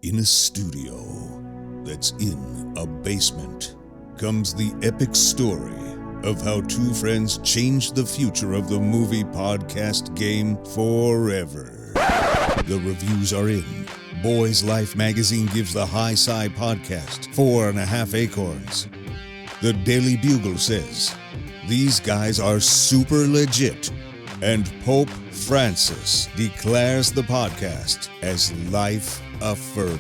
In a studio that's in a basement comes the epic story of how two friends changed the future of the movie podcast game forever. The reviews are in. Boys Life magazine gives the High Sci podcast 4.5 acorns. The Daily Bugle says, these guys are super legit. And Pope Francis declares the podcast as life-affirming.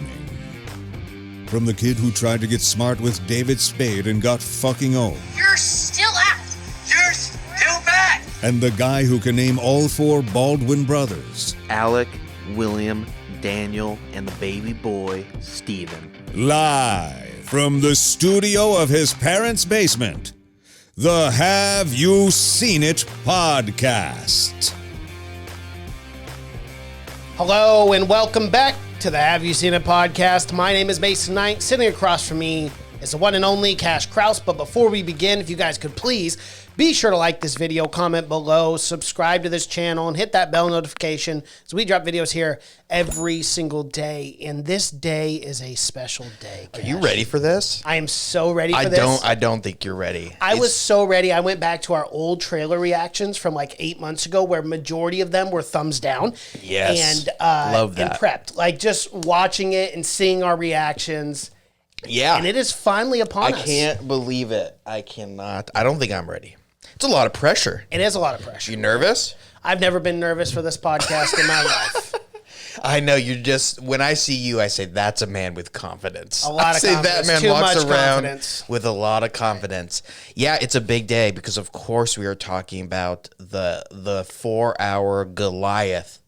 From the kid who tried to get smart with David Spade and got fucking old. You're still out. You're still bad. And the guy who can name all four Baldwin brothers. Alec, William, Daniel, and the baby boy, Stephen. Live from the studio of his parents' basement. The Have You Seen It podcast. Hello and welcome back to the Have You Seen It podcast. My name is Mason Knight. Sitting across from me is the one and only Cash Kraus. But before we begin, if you guys could please be sure to like this video, comment below, subscribe to this channel, and hit that bell notification so we drop videos here every single day. And this day is a special day, Cash. Are you ready for this? I am so ready for this. I don't think you're ready. I was so ready. I went back to our old trailer reactions from like 8 months ago, where majority of them were thumbs down. Yes, and love that. And prepped, like just watching it and seeing our reactions. Yeah, and it is finally upon us. I can't believe it. I cannot. I don't think I'm ready. It's a lot of pressure. It is a lot of pressure. You nervous? I've never been nervous for this podcast in my life. I know, you're just, when I see you, I say, that's a man with confidence. A lot of confidence. That man Too walks much around confidence. with a lot of confidence. Yeah, it's a big day because, of course, we are talking about the 4-hour Goliath,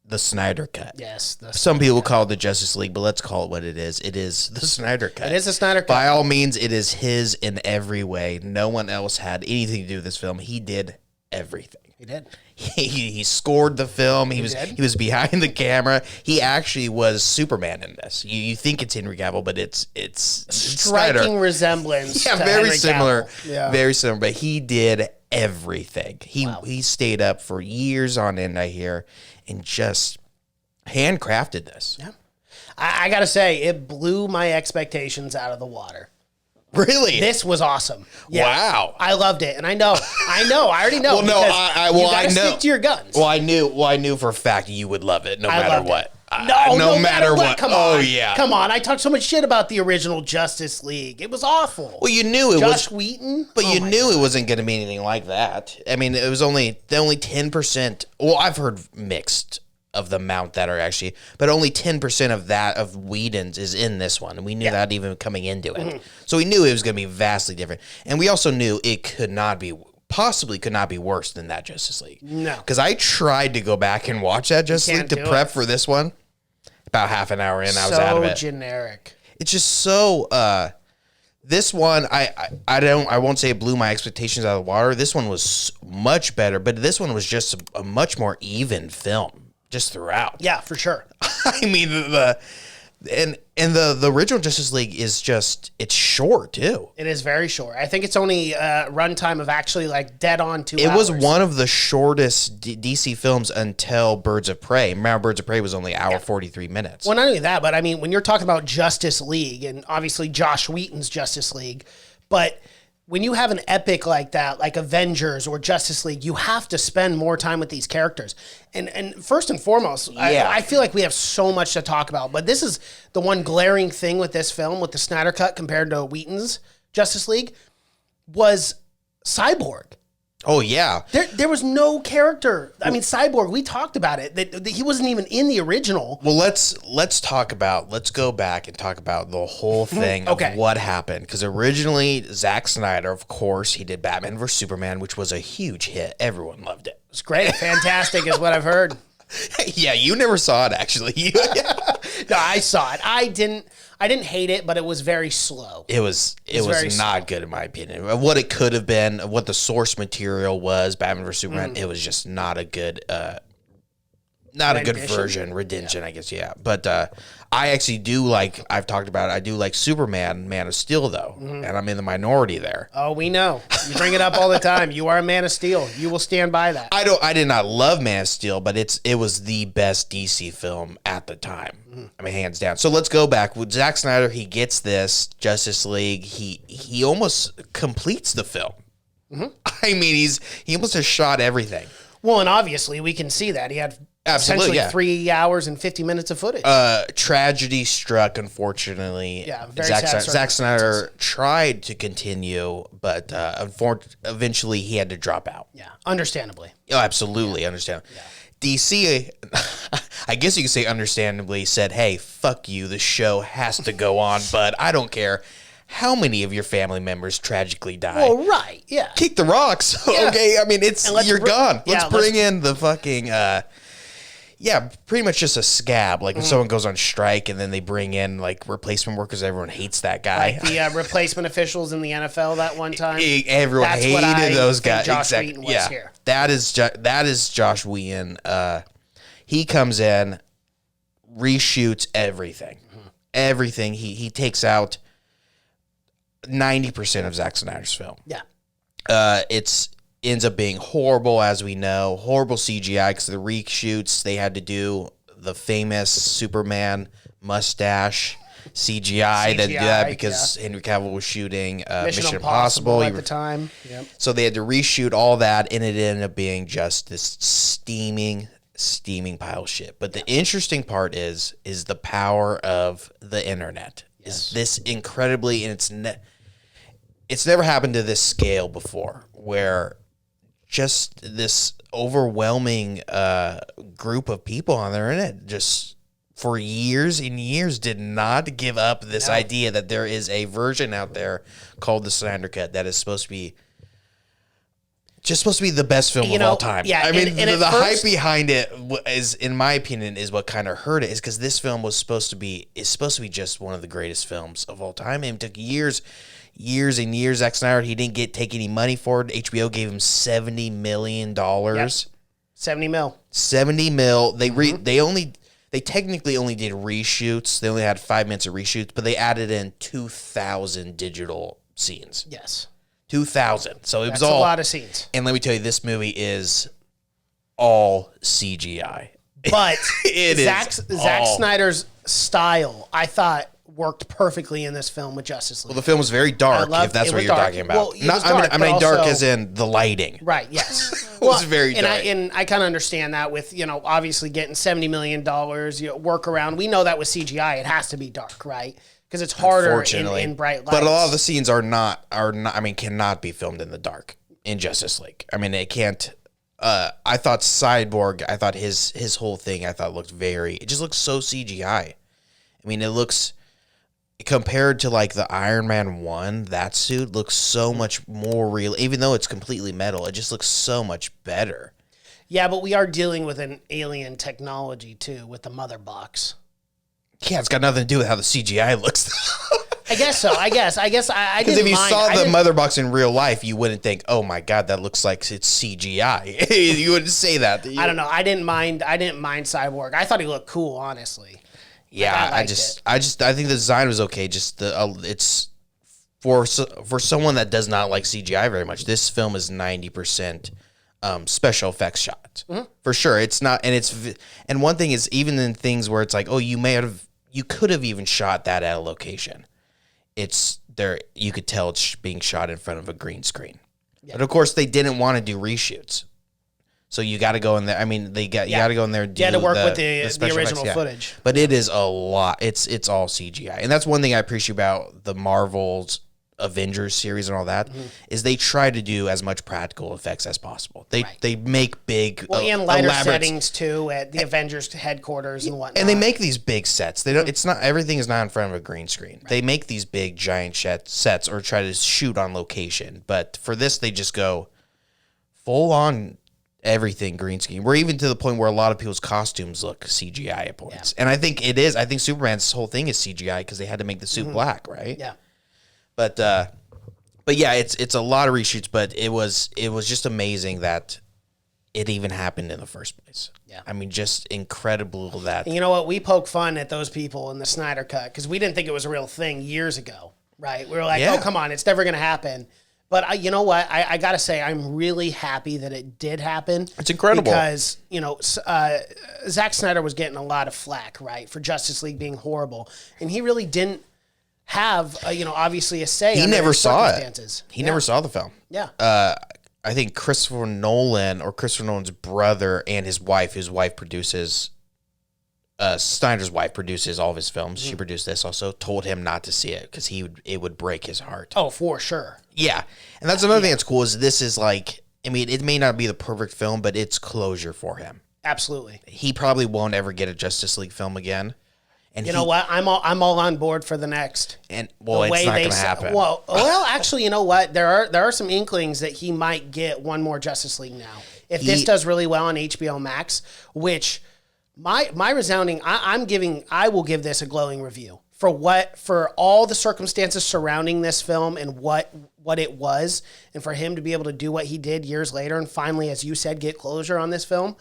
the Snyder Cut. Yes. Some people call it the Justice League, but let's call it what it is. It is the Snyder Cut. It is the Snyder Cut. By all means, it is his in every way. No one else had anything to do with this film. He did everything. He did. He scored the film. He was behind the camera. He actually was Superman in this. You think it's Henry Cavill, but it's striking Snyder. resemblance. Yeah, to very Henry similar. Cavill. Yeah. Very similar. But he did everything. He stayed up for years on end, I hear, and just handcrafted this. Yeah. I gotta say, it blew my expectations out of the water. Really? This was awesome. Yeah. Wow. I loved it. And I know, I already know. Well, no, you gotta stick to your guns. Well, I knew for a fact you would love it no matter what. No matter what. Come on. Oh, yeah. Come on. I talked so much shit about the original Justice League. It was awful. Well, you knew it Josh Wheaton. But you knew it wasn't going to be anything like that. I mean, it was only 10%. Well, I've heard mixed of the amount that are actually, but only 10% of that of Whedon's is in this one. And we knew that even coming into it. Mm-hmm. So we knew it was going to be vastly different. And we also knew it possibly could not be worse than that Justice League. No. Because I tried to go back and watch that Justice League to prep for this one. About half an hour in, I was out of it. So generic. It's just so, this one, I won't say it blew my expectations out of the water. This one was much better, but this one was just a much more even film. Just throughout. Yeah, for sure. I mean, the original Justice League is it's short too. It is very short. I think it's only a runtime of actually like dead on 2 hours. It was one of the shortest DC films until Birds of Prey. Remember, Birds of Prey was only an hour 43 minutes. Well, not only that, but I mean, when you're talking about Justice League and obviously Josh Wheaton's Justice League, but when you have an epic like that, like Avengers or Justice League, you have to spend more time with these characters. And first and foremost, I feel like we have so much to talk about. But this is the one glaring thing with this film, with the Snyder Cut compared to Wheaton's Justice League, was Cyborg. Oh, yeah. There was no character. I mean, Cyborg, we talked about it. That he wasn't even in the original. Well, let's go back and talk about the whole thing of what happened. Because originally, Zack Snyder, of course, he did Batman vs. Superman, which was a huge hit. Everyone loved it. It's great. Fantastic is what I've heard. Yeah, you never saw it, actually. No, I saw it. I didn't hate it, but it was very slow. It was not good in my opinion. What it could have been, what the source material was, Batman vs Superman, it was just not a good not a good version, redemption, I guess, yeah. But I actually do like, I've talked about it, I do like Superman, Man of Steel, though, and I'm in the minority there. Oh, we know. You bring it up all the time. You are a Man of Steel. You will stand by that. I did not love Man of Steel, but it was the best DC film at the time. I mean, hands down. So let's go back. With Zack Snyder, he gets this Justice League. He almost completes the film. I mean, he almost has shot everything. Well, and obviously we can see that. He had essentially 3 hours and 50 minutes of footage. Tragedy struck, unfortunately. Yeah, very sad. Zack Snyder tried to continue, but eventually he had to drop out. Yeah, understandably. Oh, absolutely, understandable. Yeah. DC, I guess you could say understandably, said, hey, fuck you, the show has to go on, but I don't care how many of your family members tragically die. Well, right, yeah. Kick the rocks, okay? I mean, you're gone. Let's bring in the fucking, pretty much just a scab. Like, if someone goes on strike and then they bring in, like, replacement workers, everyone hates that guy. Like the replacement officials in the NFL that one time. Everyone hated those guys. Josh Whedon was here. That is Josh Whedon. He comes in, reshoots everything. Everything. He takes out 90% of Zack Snyder's film. Yeah. It's ends up being horrible, as we know. Horrible CGI, because the reshoots, they had to do the famous Superman mustache CGI that did that because Henry Cavill was shooting Mission Impossible at the time. Yep. So they had to reshoot all that, and it ended up being just this steaming pile of shit. But the interesting part is the power of the internet. Yes. Is this incredibly, and it's never happened to this scale before, where just this overwhelming group of people on the internet just for years and years did not give up this idea that there is a version out there called the Snyder Cut that is supposed to be the best film of all time. Yeah, I mean, the hype behind it is, in my opinion, is what kind of hurt it. Is because this film is supposed to be just one of the greatest films of all time. And it took years and years. Zack Snyder, he didn't take any money for it. HBO gave him $70 million. Yep. 70 mil. 70 mil. They technically only did reshoots. They only had 5 minutes of reshoots, but they added in 2,000 digital scenes. Yes. 2,000. So That's a lot of scenes. And let me tell you, this movie is all CGI. But Zack Snyder's style, I thought, worked perfectly in this film with Justice League. Well, the film was very dark, if that's what you're talking about. Well, I mean dark as in the lighting. Right, yes. It was very dark. And I kind of understand that with, obviously getting $70 million, work around. We know that with CGI, it has to be dark, right? Because it's harder in bright lights. But a lot of the scenes cannot be filmed in the dark in Justice League. I mean, it can't. I thought Cyborg, his whole thing, it just looks so CGI. I mean, it looks, compared to like the Iron Man 1, that suit looks so much more real. Even though it's completely metal, it just looks so much better. Yeah, but we are dealing with an alien technology too, with the mother box. Yeah, it's got nothing to do with how the CGI looks. I guess so. I guess I didn't mind. Because if you saw the mother box in real life, you wouldn't think, "Oh my god, that looks like it's CGI." You wouldn't say that. I don't know. I didn't mind Cyborg. I thought he looked cool, honestly. Yeah, I think the design was okay. Just it's for someone that does not like CGI very much. This film is 90% special effects shots for sure. It's not, and one thing is, even in things where it's like, oh, you could have even shot that at a location. It's there. You could tell it's being shot in front of a green screen. Yeah. But of course, they didn't want to do reshoots. So you got to go in there. I mean, you got to go in there and do to work with the original footage. But it is a lot. It's all CGI. And that's one thing I appreciate about the Marvel's Avengers series and all that, is they try to do as much practical effects as possible. They make big, and lighter settings too at the Avengers headquarters and whatnot. And they make these big sets. They don't. It's not, everything is not in front of a green screen. Right. They make these big giant sets or try to shoot on location. But for this, they just go full on everything green screen. We're even to the point where a lot of people's costumes look CGI at points. Yeah. And I think it is. I think Superman's whole thing is CGI because they had to make the suit black, right? Yeah. But yeah, it's a lot of reshoots, but it was just amazing that it even happened in the first place. Yeah. I mean, just incredible that. And you know what? We poke fun at those people in the Snyder Cut because we didn't think it was a real thing years ago, right? We were like, oh, come on, it's never going to happen. But you know what? I got to say, I'm really happy that it did happen. It's incredible. Because, Zack Snyder was getting a lot of flack, right, for Justice League being horrible. And he really didn't have, obviously a say. He never saw it. He Yeah. never saw the film. Yeah. I think Christopher Nolan's brother and his wife, whose wife produces, Snyder's wife produces all of his films. She produced this also, told him not to see it because it would break his heart. Oh, for sure. Yeah. And that's another thing that's cool is this is like, I mean, it may not be the perfect film, but it's closure for him. Absolutely. He probably won't ever get a Justice League film again. And you know what? I'm all on board for the next. And it's not going to happen. Well, actually, you know what? There are some inklings that he might get one more Justice League now. If this does really well on HBO Max, which my resounding, I will give this a glowing review for all the circumstances surrounding this film and what it was, and for him to be able to do what he did years later and finally, as you said, get closure on this film.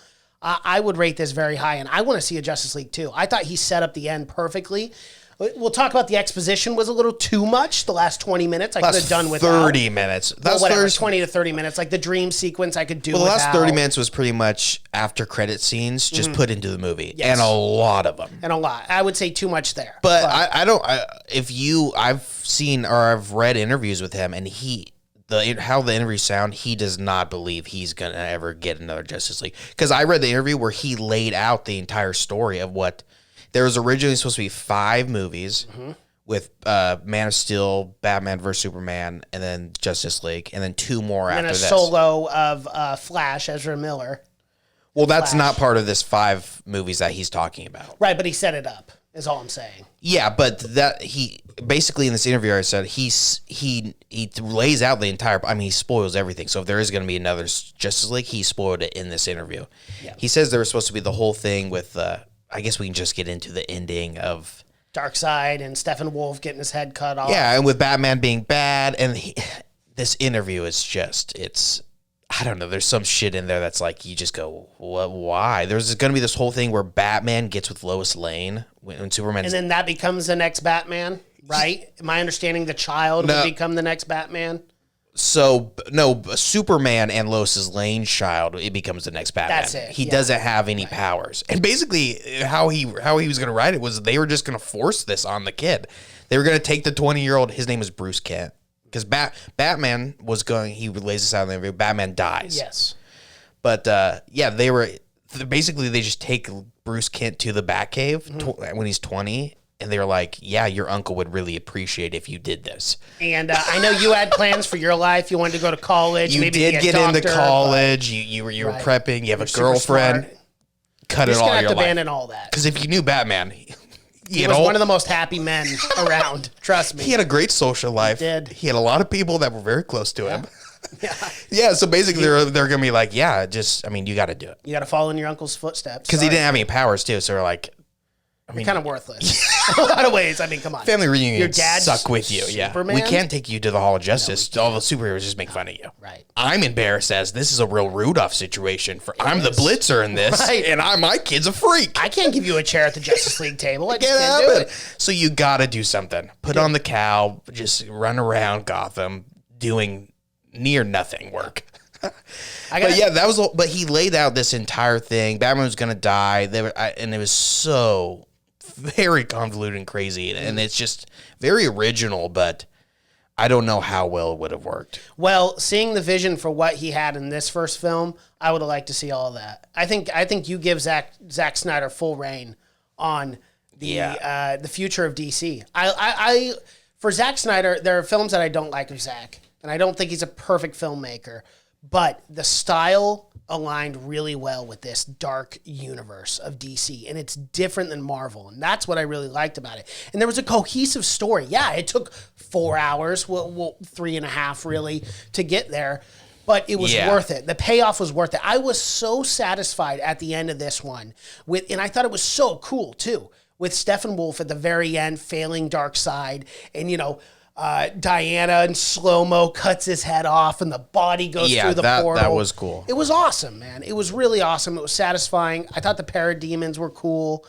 I would rate this very high, and I want to see a Justice League too. I thought he set up the end perfectly. We'll talk about the exposition was a little too much. The last 20 minutes I could have done without. 30 minutes. That's whatever, 20 to 30 minutes. Like the dream sequence I could do without. Well, the last 30 minutes was pretty much after credit scenes just put into the movie. Yes. And a lot of them. And a lot. I would say too much there. But I've seen or I've read interviews with him, and how the interviews sound, he does not believe he's going to ever get another Justice League. Because I read the interview where he laid out the entire story of what there was originally supposed to be 5 movies with Man of Steel, Batman vs. Superman, and then Justice League, and then 2 more after this. And a solo of Flash, Ezra Miller. Well, that's not part of this 5 movies that he's talking about. Right, but he set it up, is all I'm saying. Yeah, but that he basically in this interview I said he lays out the entire. I mean, he spoils everything. So if there is going to be another Justice League, he spoiled it in this interview. Yeah. He says there was supposed to be the whole thing with. I guess we can just get into the ending of Darkseid and Steppenwolf getting his head cut off. Yeah, and with Batman being bad, and this interview is just I don't know. There's some shit in there that's like you just go, what? Why? There's going to be this whole thing where Batman gets with Lois Lane when Superman, and then that becomes the next Batman, right? Am I understanding the child would become the next Batman? So no, Superman and Lois Lane's child, it becomes the next Batman. That's it. He doesn't have any powers, and basically how he was going to write it was they were just going to force this on the kid. They were going to take the 20-year-old. His name is Bruce Kent. Because Batman was going, he lays this out in the interview, Batman dies. Yes. But, they just take Bruce Kent to the Batcave when he's 20, and they were like, yeah, your uncle would really appreciate if you did this. And I know you had plans for your life. You wanted to go to college. You maybe did get into college. You were prepping. You have a girlfriend. Cut it all your life. You're just going to have to abandon all that. Because if you knew Batman... He was one of the most happy men around. Trust me. He had a great social life. He did. He had a lot of people that were very close to him. Yeah. So basically, they're going to be like, you got to do it. You got to follow in your uncle's footsteps. Because he didn't have any powers too. So they're like, you're kind of worthless. In a lot of ways. I mean, come on. Family reunions your dad suck with you. Superman? We can't take you to the Hall of Justice. All the superheroes just make fun of you. Right. I'm embarrassed as this is a real Rudolph situation. I'm the Blitzer in this, and my kid's a freak. I can't give you a chair at the Justice League table. I just can't do it. So you got to do something. Put on the cow. Just run around Gotham doing near nothing work. But he laid out this entire thing. Batman was going to die. And it was so very convoluted and crazy, and it's just very original, but I don't know how well it would have worked. Well, seeing the vision for what he had in this first film, I would have liked to see all of that. I think you give Zack Snyder full reign on the future of DC. I for Zack Snyder, there are films that I don't like of Zack, and I don't think he's a perfect filmmaker, but the style aligned really well with this dark universe of DC, and it's different than Marvel, and that's what I really liked about it. And there was a cohesive story. Yeah, it took 4 hours, 3.5 really, to get there, but it was worth it. The payoff was worth it. I was so satisfied at the end of this one, and I thought it was so cool too, with Steppenwolf at the very end failing Darkseid, and Diana in slow-mo cuts his head off and the body goes through the portal. That was cool. It was awesome, man. It was really awesome. It was satisfying. I thought the parademons were cool.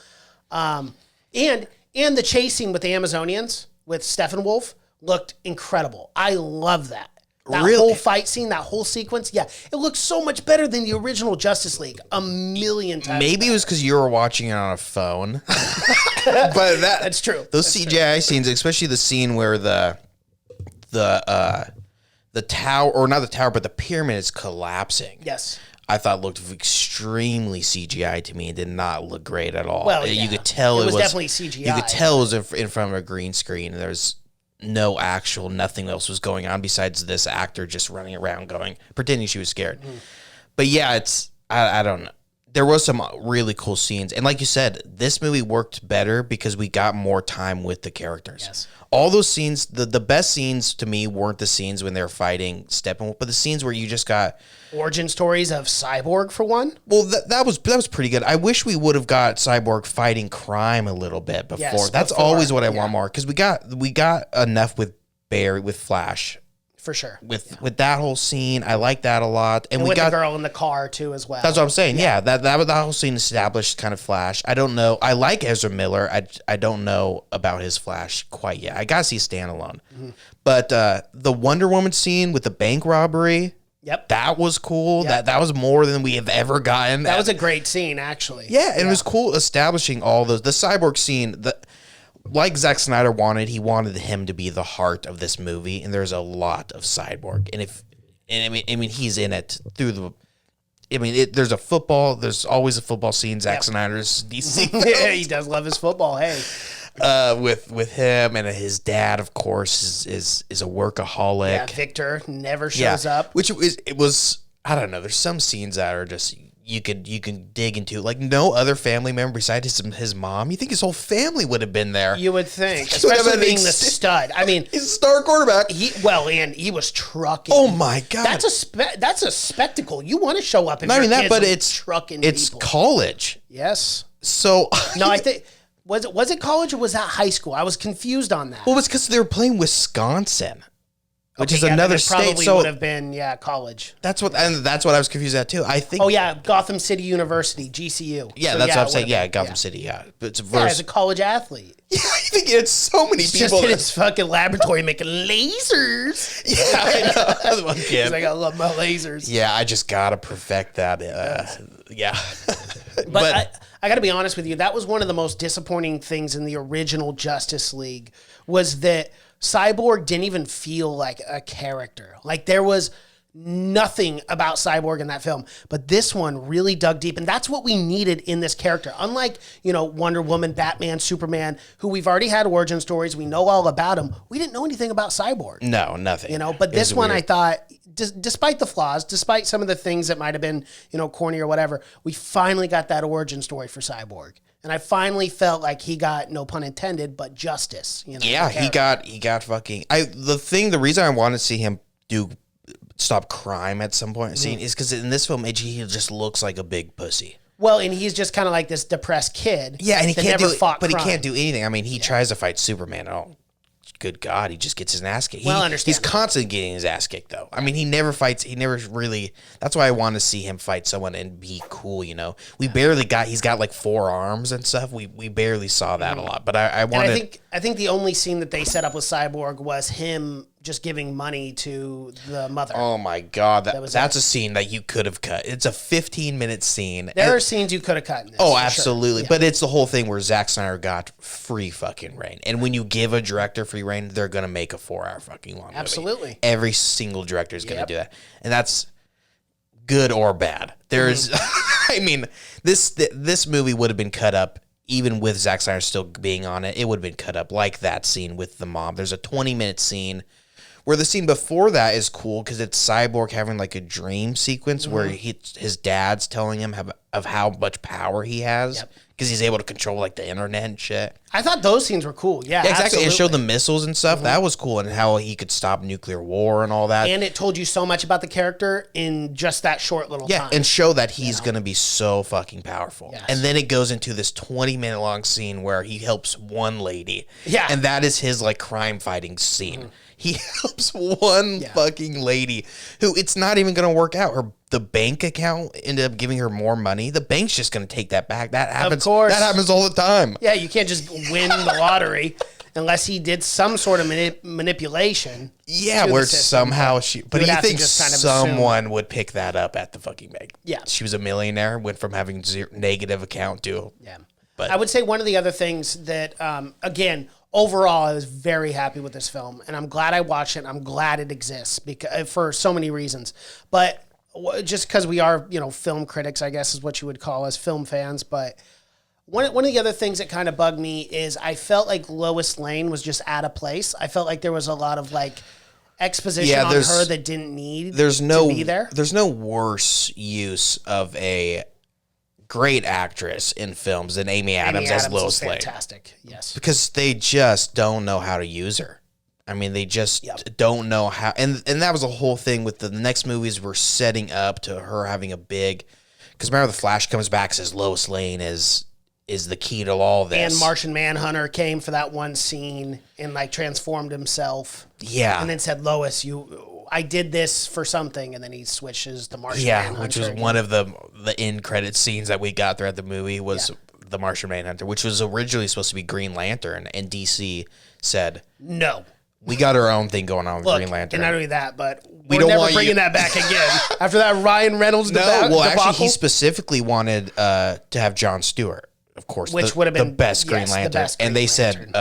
And the chase scene with the Amazonians, with Steppenwolf, looked incredible. I love that. That whole fight scene, that whole sequence, yeah. It looks so much better than the original Justice League. A million times Maybe better. it was because you were watching it on a phone. But that's true. Those CGI scenes, especially the scene where the tower, or not the tower, but the pyramid is collapsing. Yes. I thought looked extremely CGI to me. It did not look great at all. Well, you could tell it was definitely CGI. You could tell it was in front of a green screen. There's nothing else was going on besides this actor just running around pretending she was scared. Mm-hmm. But yeah, I don't know. There was some really cool scenes. And like you said, this movie worked better because we got more time with the characters. Yes. All those scenes, the best scenes to me weren't the scenes when they're fighting Steppenwolf, but the scenes where you just got origin stories of Cyborg for one. Well, that was pretty good. I wish we would have got Cyborg fighting crime a little bit before. Yes, That's always what I want more, because we got enough with Flash. For sure. With that whole scene, I like that a lot, and we with got the girl in the car too as well. That's what I'm saying. Yeah, that whole scene established kind of Flash. I don't know. I like Ezra Miller. I don't know about his Flash quite yet. I gotta see standalone. Mm-hmm. But the Wonder Woman scene with the bank robbery. Yep. That was cool. Yep. That was more than we have ever gotten. That was a great scene, actually. Yeah, and it was cool establishing all those. The Cyborg scene, like Zack Snyder wanted, he wanted him to be the heart of this movie, and there's a lot of Cyborg. I mean he's in it through the. I mean, there's always a football scene. Zack Snyder's DC. Yeah, he does love his football. Hey. With him and his dad, of course, is a workaholic. Yeah, Victor never shows up. Which it was. I don't know. There's some scenes that are just you can dig into, like no other family member besides his mom. You think his whole family would have been there? You would think, especially being the stud. I mean, he's a star quarterback. And he was trucking. Oh my god, that's a spectacle. You want to show up? Not even that, but it's trucking. It's people. College. Yes. So no, I think. Was it college or was that high school? I was confused on that. Well, it's because they were playing Wisconsin, which is another state. Probably would have been college. That's what I was confused at too. I think. Oh yeah, Gotham City University, GCU. Yeah, so, that's what I'm saying. Yeah, Gotham City. Yeah, but it's as a college athlete. Yeah, I think it's so many people. Just in his fucking laboratory making lasers. Yeah, I know. He's like, I love my lasers. Yeah, I just gotta perfect that. Yeah, but I got to be honest with you. That was one of the most disappointing things in the original Justice League was that Cyborg didn't even feel like a character. Like there was nothing about Cyborg in that film, but this one really dug deep, and that's what we needed in this character. Unlike, Wonder Woman, Batman, Superman, who we've already had origin stories, we know all about them. We didn't know anything about Cyborg. No, nothing. But this one, weird. I thought, despite the flaws, despite some of the things that might have been, corny or whatever, we finally got that origin story for Cyborg. And I finally felt like he got, no pun intended, but justice. Yeah, he got fucking. The reason I wanted to see him stop crime at some point is because in this film, he just looks like a big pussy. Well, and he's just kind of like this depressed kid. Yeah, and he can't never fought but crime. He can't do anything. I mean, he tries to fight Superman. Oh, good God, he just gets his ass kicked. He's constantly getting his ass kicked, though. I mean, he never fights. He never really. That's why I want to see him fight someone and be cool. We barely got. He's got like 4 arms and stuff. We barely saw that a lot. But I wanted. I think the only scene that they set up with Cyborg was him just giving money to the mother. Oh my God, that's a scene that you could have cut. It's a 15-minute scene. There are scenes you could have cut in this. Oh, absolutely. Sure. But it's the whole thing where Zack Snyder got free fucking reign. And when you give a director free reign, they're going to make a 4-hour fucking long movie. Absolutely. Every single director is going to do that. And that's good or bad. There's, I mean, this movie would have been cut up even with Zack Snyder still being on it. It would have been cut up like that scene with the mom. There's a 20-minute scene where the scene before that is cool because it's Cyborg having like a dream sequence where his dad's telling him of how much power he has because he's able to control like the internet and shit. I thought those scenes were cool. Yeah, exactly. absolutely. It showed the missiles and stuff. That was cool, and how he could stop nuclear war and all that. And it told you so much about the character in just that short little time. And show that he's going to be so fucking powerful. Yes. And then it goes into this 20-minute long scene where he helps one lady. Yeah. And that is his like crime fighting scene. He helps one fucking lady who it's not even going to work out. The bank account ended up giving her more money. The bank's just going to take that back. That happens. Of course. That happens all the time. Yeah, you can't just win the lottery unless he did some sort of manipulation. Yeah, where somehow she... But you think kind of someone would pick that up at the fucking bank. Yeah. She was a millionaire, went from having negative account to... Yeah. But I would say one of the other things that, again... Overall, I was very happy with this film, and I'm glad I watched it. And I'm glad it exists because for so many reasons. But just because we are, film critics, I guess is what you would call us, film fans. But one of the other things that kind of bugged me is I felt like Lois Lane was just out of place. I felt like there was a lot of like exposition on her that didn't need to be there. There's no worse use of a great actress in films than Amy Adams as Lois Lane. Fantastic, yes. Because they just don't know how to use her. I mean, they just don't know how. And that was the whole thing with the next movies were setting up to her having a big... Because remember, The Flash comes back, says Lois Lane is the key to all this. And Martian Manhunter came for that one scene and like transformed himself. Yeah. And then said, Lois, I did this for something, and then he switches to Martian Manhunter. Which was again. one of the end credit scenes that we got throughout the movie was the Martian Manhunter, which was originally supposed to be Green Lantern, and DC said, no. We got our own thing going on with Green Lantern. And not only that, but we're never bringing that back again. After that Ryan Reynolds debacle. Actually, he specifically wanted to have Jon Stewart, of course, which would have been the best Green Lantern. The best and they said,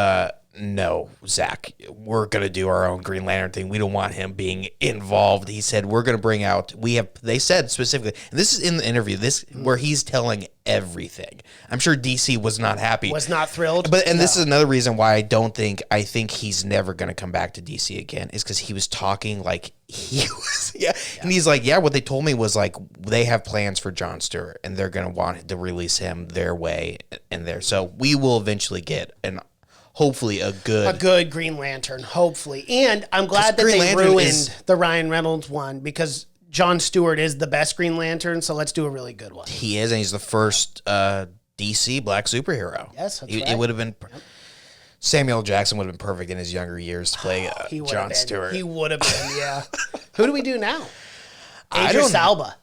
no, Zach, we're going to do our own Green Lantern thing. We don't want him being involved. He said, we're going to bring out, they said specifically, and this is in the interview, where he's telling everything. I'm sure DC was not happy. Was not thrilled. This is another reason why I think he's never going to come back to DC again, is because he was talking like he was, And he's like, what they told me was like, they have plans for Jon Stewart, and they're going to want to release him their way and there. So we will eventually get hopefully a good Green Lantern, hopefully. And I'm glad that they ruined the Ryan Reynolds one because Jon Stewart is the best Green Lantern, so let's do a really good one. He is, and he's the first DC black superhero. Yes, that's right. It would have been... Samuel Jackson would have been perfect in his younger years to play Jon Stewart. He would have been, yeah. Who do we do now? Idris Elba.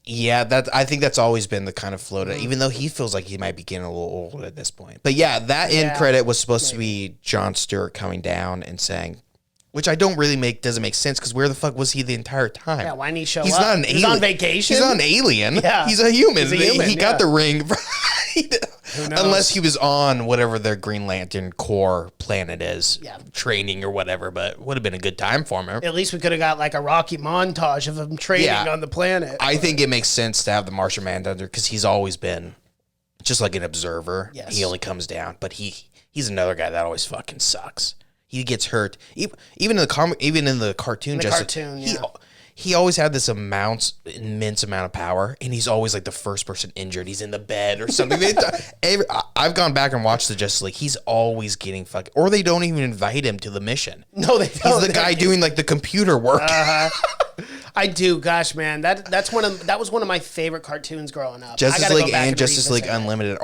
Yeah, I think that's always been the kind of float, even though he feels like he might be getting a little old at this point. But yeah, that end credit was supposed to be Jon Stewart coming down and saying, which doesn't make sense, because where the fuck was he the entire time? Yeah, why didn't he show up? He's not an alien. He's on vacation. He's not an alien. Yeah. He's a human. He got the ring. Unless he was on whatever their Green Lantern core planet is, training or whatever, but would have been a good time for him. At least we could have got like a Rocky montage of him training on the planet. I think it makes sense to have the Martian Manhunter because he's always been just like an observer. Yes. He only comes down, but he's another guy that always fucking sucks. He gets hurt. Even in the cartoon. He always had this immense amount of power, and he's always like the first person injured. He's in the bed or something. I've gone back and watched the Justice League. He's always getting fucking, or they don't even invite him to the mission. No, they don't. He's the guy doing like the computer work. I do. Gosh, man, that was one of my favorite cartoons growing up. Justice League and Justice League Unlimited.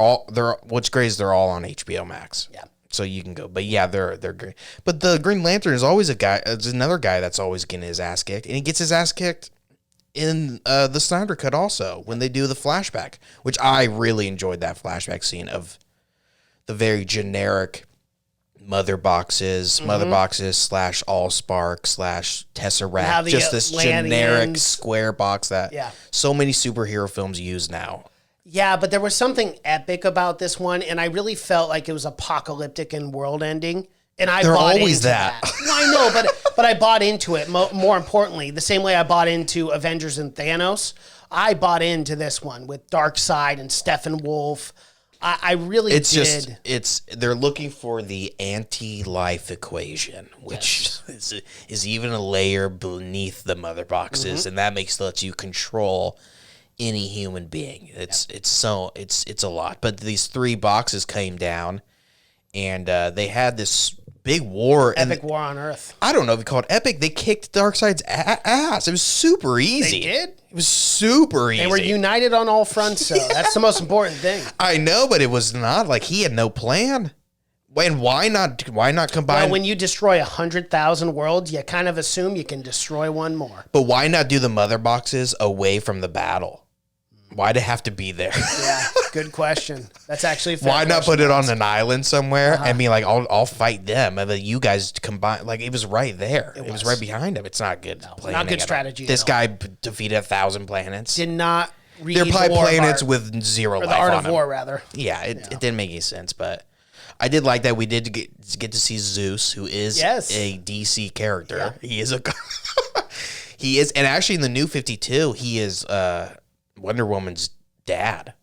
What's great is they're all on HBO Max. Yeah. So you can go, but yeah, they're great. But the Green Lantern is always another guy that's always getting his ass kicked, and he gets his ass kicked in the Snyder cut also when they do the flashback, which I really enjoyed that flashback scene of the very generic mother boxes / Allspark / Tesseract, just this generic square box that so many superhero films use now. Yeah, but there was something epic about this one, and I really felt like it was apocalyptic and world-ending. And They're bought always into that. No, I know, but I bought into it. More importantly, the same way I bought into Avengers and Thanos, I bought into this one with Darkseid and Steppenwolf. I really did. They're looking for the anti-life equation, which is even a layer beneath the mother boxes, and that lets you control any human being. It's a lot. But these 3 boxes came down, and they had this big war. Epic war on Earth. I don't know if you call it epic. They kicked Darkseid's ass. It was super easy. They did? It was super easy. They were united on all fronts, so that's the most important thing. I know, but it was not like he had no plan. And why not? Why not combine? Well, when you destroy 100,000 worlds, you kind of assume you can destroy one more. But why not do the mother boxes away from the battle? Why'd it have to be there? Yeah, good question. That's actually a fair Why not question put it to on ask. an island somewhere and be like, I'll fight them, and then you guys combine. Like, it was right there. It was right behind him. It's not good. Not good strategy. This guy defeated 1,000 planets. Did not read They're probably War of planets Art, with zero or life the Art on of them. War, rather. Yeah, it didn't make any sense, but I did like that we did get to see Zeus, who is a DC character. Yeah. He is he is, and actually in the new 52, he is Wonder Woman's dad.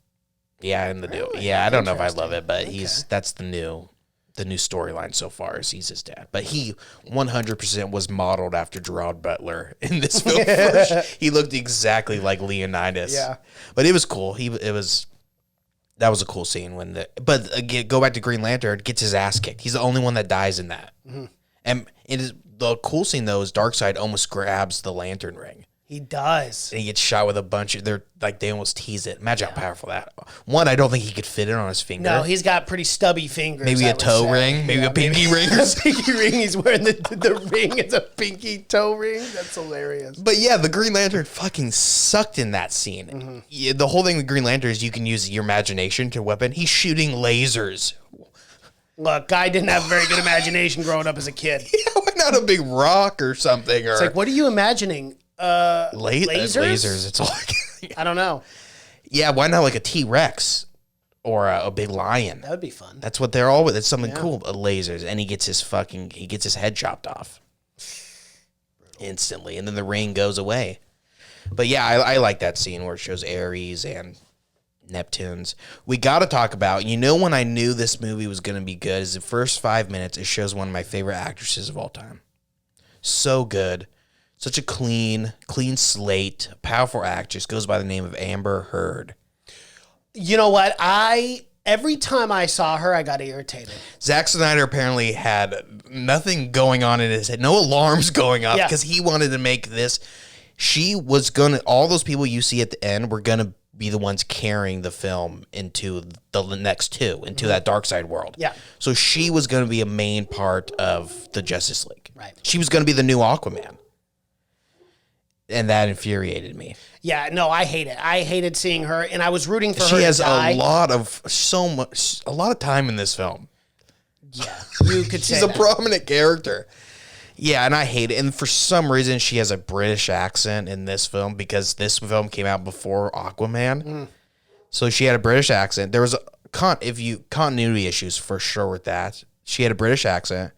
Yeah, in the new. Yeah, I don't know if I love it, but that's the new storyline so far is he's his dad. But he 100% was modeled after Gerard Butler in this film. He looked exactly like Leonidas. Yeah. But it was cool. That was a cool scene but again, go back to Green Lantern, gets his ass kicked. He's the only one that dies in that. Mm-hmm. And the cool scene though is Darkseid almost grabs the lantern ring. He does. And he gets shot with a bunch of, they almost tease it. Imagine how powerful that. One, I don't think he could fit it on his finger. No, he's got pretty stubby fingers. Maybe I a would toe say. ring, maybe a pinky ring. A pinky ring. He's wearing the ring is a pinky toe ring. That's hilarious. But yeah, the Green Lantern fucking sucked in that scene. Mm-hmm. Yeah, the whole thing with Green Lantern is you can use your imagination to weapon. He's shooting lasers. Look, guy didn't have a very good imagination growing up as a kid. Yeah, why not a big rock or something? Or It's like, what are you imagining? Lasers? Lasers. It's all. I don't know. Yeah, why not like a T-Rex or a big lion? That would be fun. That's what they're all with. It's something cool. Lasers, and he gets his head chopped off instantly, and then the ring goes away. But yeah, I like that scene where it shows Ares and Neptunes. We got to talk about, when I knew this movie was going to be good is the first 5 minutes. It shows one of my favorite actresses of all time. So good. Such a clean slate, powerful actress, goes by the name of Amber Heard. You know what? Every time I saw her, I got irritated. Zack Snyder apparently had nothing going on in his head, no alarms going off, because he wanted to make this. She was all those people you see at the end were going to be the ones carrying the film into the next two, into that Darkseid world. Yeah. So she was going to be a main part of the Justice League. Right. She was going to be the new Aquaman. And that infuriated me. Yeah, no, I hate it. I hated seeing her, and I was rooting for her She has to die. a lot of time in this film. Yeah, you could say She's a that. prominent character. Yeah, and I hate it. And for some reason, she has a British accent in this film because this film came out before Aquaman. So she had a British accent. There was continuity issues for sure with that. She had a British accent.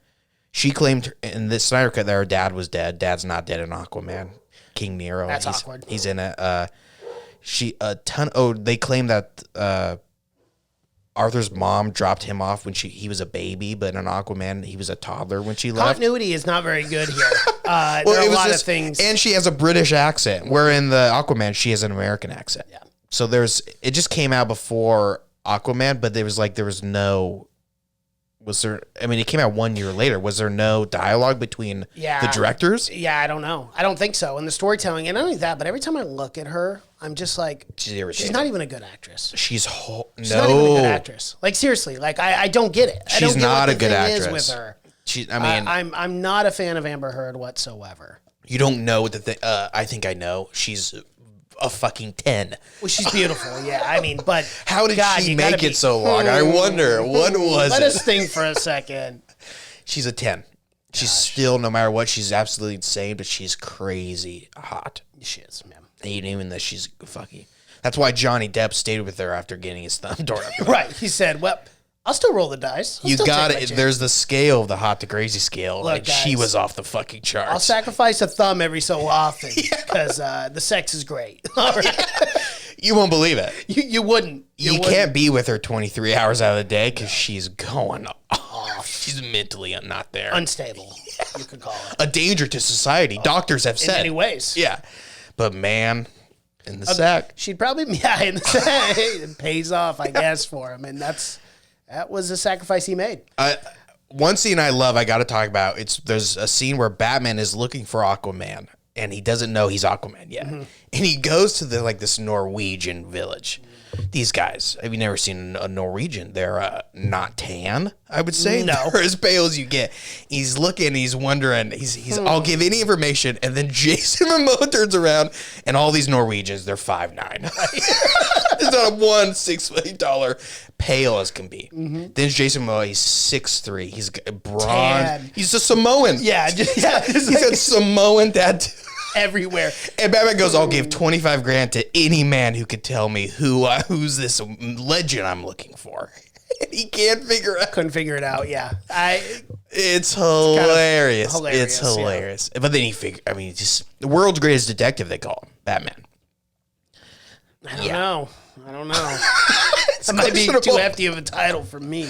She claimed in this Snyder cut that her dad was dead. Dad's not dead in Aquaman. King Nero. That's awkward. He's in it. They claim that Arthur's mom dropped him off when he was a baby, but in Aquaman he was a toddler when she left. Continuity is not very good here. There are a lot of things. And she has a British accent, where in the Aquaman she has an American accent. Yeah. So it just came out before Aquaman, but it came out 1 year later. Was there no dialogue between the directors? Yeah, I don't know. I don't think so. And the storytelling, and not only that, but every time I look at her, I'm just like, She's irritating. she's not even a good actress. She's not even a good actress. Like, seriously, I don't get it. I don't She's get not what a the good thing is actress. with her. I'm not a fan of Amber Heard whatsoever. You don't know what the thing. I think I know. She's a fucking 10. Well, she's beautiful, yeah. But How did God, she you gotta make be- it so long? I wonder. What was Let it? us think for a second. She's a 10. She's still, no matter what, she's absolutely insane, but she's crazy hot. She is, man. Even though she's fucking. That's why Johnny Depp stayed with her after getting his thumb torn up. Right. He said, well, I'll still roll the dice. You got it. There's the scale, the hot to crazy scale. Look, and she guys, was off the fucking charts. I'll sacrifice a thumb every so often because the sex is great. All right. You won't believe it. You wouldn't. You can't be with her 23 hours out of the day because she's going off. She's mentally not there. Unstable, you could call it. A danger to society. Doctors have said. In many ways. Yeah. But man, In the sack. She'd probably, in the sack. It pays off, I guess, for him. And that was a sacrifice he made. One scene I love, I got to talk about. There's a scene where Batman is looking for Aquaman, and he doesn't know he's Aquaman yet. And he goes to this Norwegian village. These guys, have you never seen a Norwegian? They're not tan, I would say. No. They're as pale as you get. He's looking, he's wondering, I'll give any information. And then Jason Momoa turns around, and all these Norwegians, they're 5'9". There's not one $6 million pale as can be. Then Jason Momoa, he's 6'3". He's bronze. Tan. He's a Samoan. Yeah. He's got Samoan tattoo. Everywhere. And Batman goes, I'll give $25,000 to any man who could tell me who's this legend I'm looking for. He can't figure out. Couldn't figure it out, yeah. It's hilarious. Kind of hilarious. It's hilarious. Yeah. But then just the world's greatest detective, they call him, Batman. I don't know. That might be too hefty of a title for me.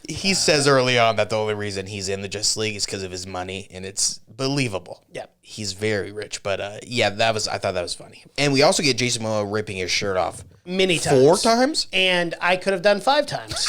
He says early on that the only reason he's in the Justice League is because of his money, and it's believable. Yeah. He's very rich, but I thought that was funny. And we also get Jason Momoa ripping his shirt off Many times. 4 times? And I could have done 5 times.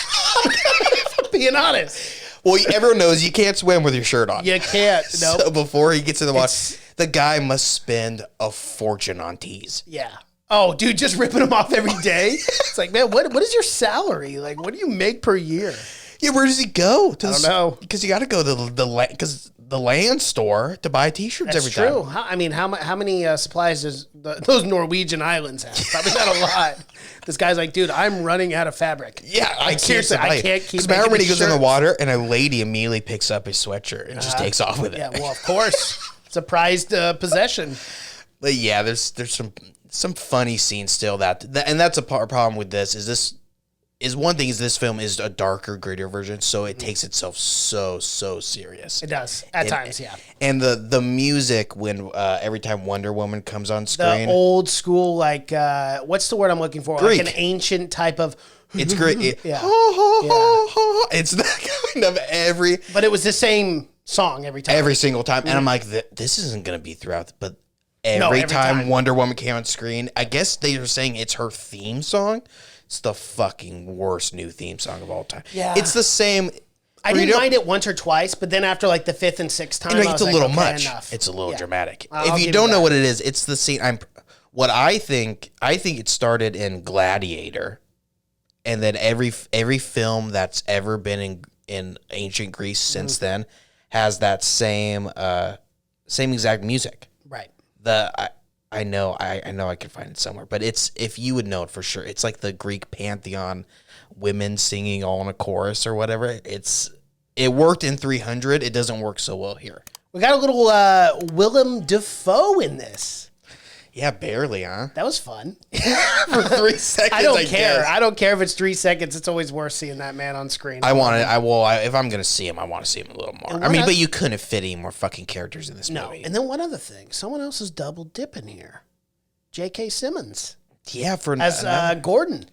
Being honest. Well, everyone knows you can't swim with your shirt on. You can't. Nope. So before he gets in the water, the guy must spend a fortune on teas. Yeah. Oh, dude, just ripping them off every day? It's like, man, what is your salary? Like, what do you make per year? Yeah, where does he go? I don't know. Because you got to go to the land store to buy T-shirts every time. That's true. How many supplies does those Norwegian islands have? Probably not a lot. This guy's like, dude, I'm running out of fabric. Yeah, I seriously, I can't keep. Because remember when he goes in the shirts. water and a lady immediately picks up his sweatshirt and just takes off with it. Yeah, well, of course, it's a prized possession. But yeah, there's some funny scenes still and that's a problem with this. One thing is this film is a darker, grittier version, so it takes itself so serious. It does at times, yeah. And the music when every time Wonder Woman comes on screen, The old school, like what's the word I'm looking for? Greek. Like an ancient type of. it's great. Yeah. It's that kind of But it was the same song every time. every single time, and I'm like, this isn't gonna be throughout, but. Every time Wonder Woman came on screen, I guess they were saying it's her theme song. It's the fucking worst new theme song of all time. Yeah. It's the same. I didn't mind it once or twice, but then after like the 5th and 6th time, It's a little much. Enough. It's a little dramatic. I'll If you give don't you know that. what it is, it's the scene. I think it started in Gladiator, and then every film that's ever been in ancient Greece since then has that same exact music. Right. I know I could find it somewhere, but if you would know it for sure, it's like the Greek pantheon, women singing all in a chorus or whatever. It worked in 300. It doesn't work so well here. We got a little Willem Dafoe in this. Yeah, barely, huh? That was fun. For 3 seconds, I don't care. guess. I don't care if it's 3 seconds. It's always worth seeing that man on screen. If I'm gonna see him, I want to see him a little more. But you couldn't fit any more fucking characters in this movie. And then one other thing, someone else is double dipping here. J.K. Simmons Yeah, as Gordon.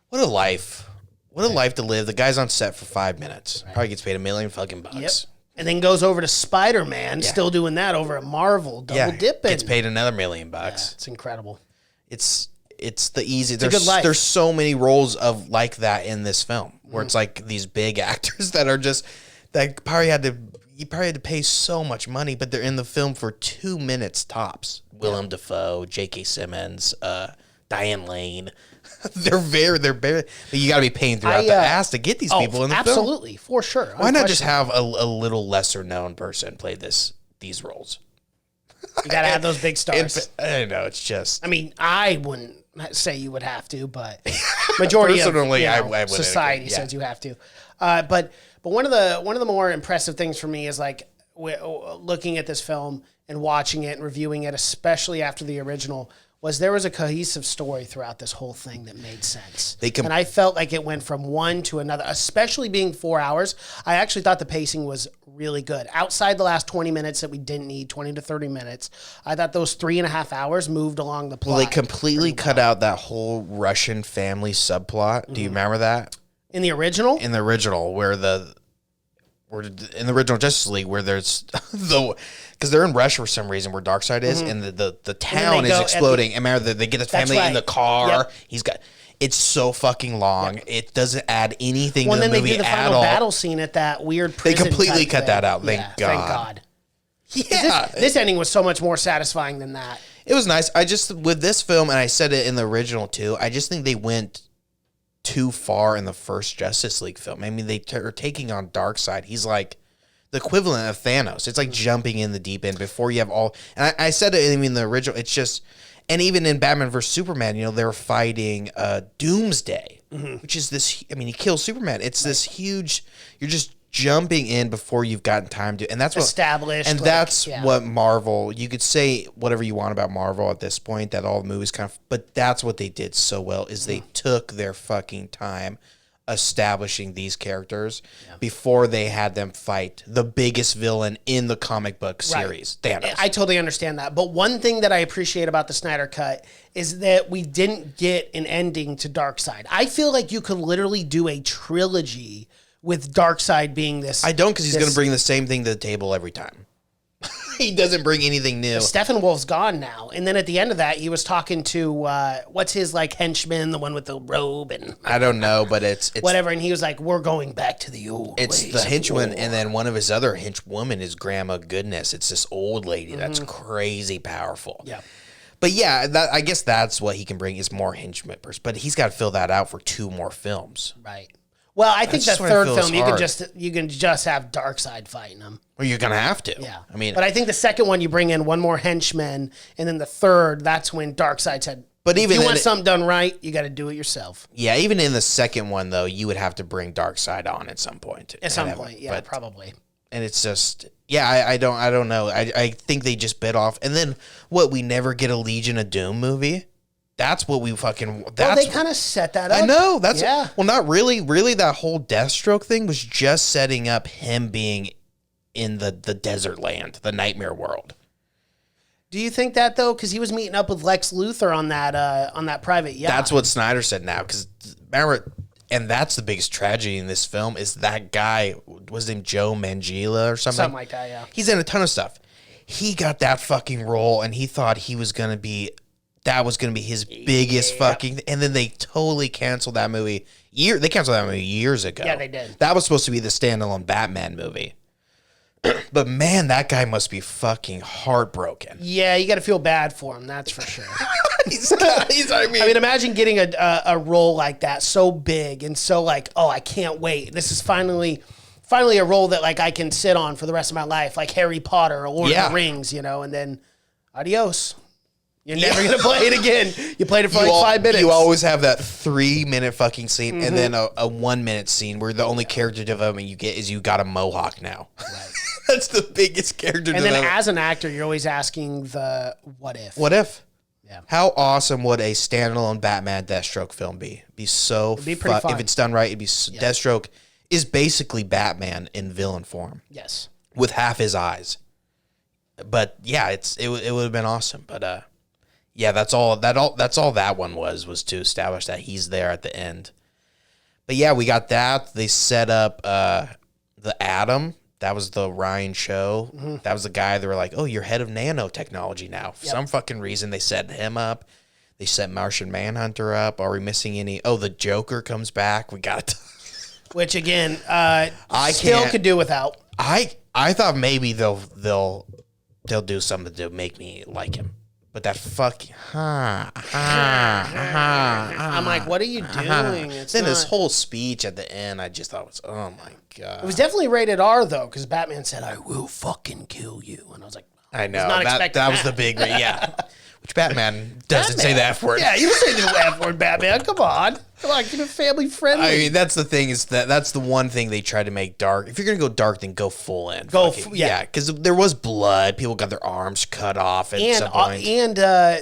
what a life! What a life to live. The guy's on set for 5 minutes. Probably gets paid $1 million fucking bucks. Yep. And then goes over to Spider-Man, still doing that over at Marvel, double dipping. Gets paid another $1 million bucks. It's incredible. It's the easy. a good life. There's so many roles of like that in this film where it's like these big actors that are just that you probably had to pay so much money, but they're in the film for 2 minutes tops. Willem Dafoe, J.K. Simmons, Diane Lane. they're very. But you got to be paying throughout the ass to get these people in the film. Absolutely, for sure. Why not just have a little lesser known person play these roles? You got to have those big stars. I know it's just. I mean, I wouldn't say you would have to, but majority of I wouldn't society agree. says you have to. But one of the more impressive things for me is like looking at this film and watching it and reviewing it, especially after the original, was there was a cohesive story throughout this whole thing that made sense. And I felt like it went from one to another, especially being 4 hours. I actually thought the pacing was really good. Outside the last 20 minutes that we didn't need, 20 to 30 minutes, I thought those 3.5 hours moved along the plot. Well, they completely cut out that whole Russian family subplot. Do you remember that? In the original? In the original, where or in the original Justice League, where there's because they're in Russia for some reason, where Darkseid is, and the town is exploding. And remember, they get the family in the car. Yep. He's got. It's so fucking long. Yep. It doesn't add anything to the movie at all. Well, then they do the final battle scene at that weird prison. They completely cut that out. Thank God. Yeah. This ending was so much more satisfying than that. It was nice. I just, with this film, and I said it in the original too, I just think they went too far in the first Justice League film. I mean, they are taking on Darkseid. He's like the equivalent of Thanos. It's like jumping in the deep end before you have all. And I said it in the original. It's just, and even in Batman vs Superman, they're fighting Doomsday, which is this. I mean, he kills Superman. It's this huge. You're just jumping in before you've gotten time to, and that's what established. And that's what Marvel. You could say whatever you want about Marvel at this point, that all the movies kind of, but that's what they did so well is they took their fucking time establishing these characters before they had them fight the biggest villain in the comic book series, Thanos. I totally understand that. But one thing that I appreciate about the Snyder Cut is that we didn't get an ending to Darkseid. I feel like you could literally do a trilogy with Darkseid being this. I don't, because he's going to bring the same thing to the table every time. He doesn't bring anything new. Steppenwolf's gone now. And then at the end of that, he was talking to, what's his, henchman, the one with the robe? And I don't know, but it's whatever. And he was like, we're going back to the old It's ways the henchman, war. and then one of his other henchwomen is Grandma Goodness. It's this old lady that's crazy powerful. Yeah. But yeah, I guess that's what he can bring is more henchmen. But he's got to fill that out for 2 more films. Right. Well, I think that third film you hard. can just have Darkseid fighting him. Well, you're gonna have to. Yeah. I mean, but I think the second one you bring in one more henchman, and then the third, that's when Darkseid said, but even if you want something done right, you got to do it yourself. Yeah, even in the second one though, you would have to bring Darkseid on at some point. At some point, yeah, probably. And it's just, I don't know. I think they just bit off. And then we never get a Legion of Doom movie. That's what we fucking. Well, they kind of set that up. I know. Well, not really. Really, that whole Deathstroke thing was just setting up him being in the desert land, the nightmare world. Do you think that though? Because he was meeting up with Lex Luthor on that private yacht. That's what Snyder said now. Because remember, and that's the biggest tragedy in this film is that guy was named Joe Manganiello or something. Something like that. Yeah. He's in a ton of stuff. He got that fucking role, and he thought he was gonna be. That was going to be his biggest fucking... And then they totally canceled that movie. They canceled that movie years ago. Yeah, they did. That was supposed to be the standalone Batman movie. But man, that guy must be fucking heartbroken. Yeah, you got to feel bad for him, that's for sure. I mean, imagine getting a role like that, so big and so I can't wait. This is finally a role that I can sit on for the rest of my life, like Harry Potter or Lord of the Rings, and then adios. You're never going to play it again. You played it for 5 minutes. You always have that 3-minute fucking scene and then a 1-minute scene where the only character development you get is you got a mohawk now. Right. That's the biggest character development. And then as an actor, you're always asking the what if. What if? Yeah. How awesome would a standalone Batman Deathstroke film be? It'd be so pretty fun. If it's done right, it'd be Deathstroke is basically Batman in villain form. Yes. With half his eyes. But yeah, it would have been awesome. But yeah, that's all that one was to establish that he's there at the end. But yeah, we got that. They set up the Atom. That was the Ryan show. Mm-hmm. That was the guy they were like, oh, you're head of nanotechnology now. For some fucking reason, they set him up. They set Martian Manhunter up. Are we missing any? Oh, the Joker comes back. We got it. Which again, I still could do without. I thought maybe they'll do something to make me like him. But that fucking I'm like, what are you doing? His whole speech at the end, I just thought was, oh my god. It was definitely rated R though, because Batman said, "I will fucking kill you," and I was like, I know that was the big Which Batman doesn't say the F word. Yeah, you don't say the F word, Batman. Come on, keep it family friendly. I mean, that's the thing that's the one thing they tried to make dark. If you're gonna go dark, then go full in. Because there was blood. People got their arms cut off at some point. And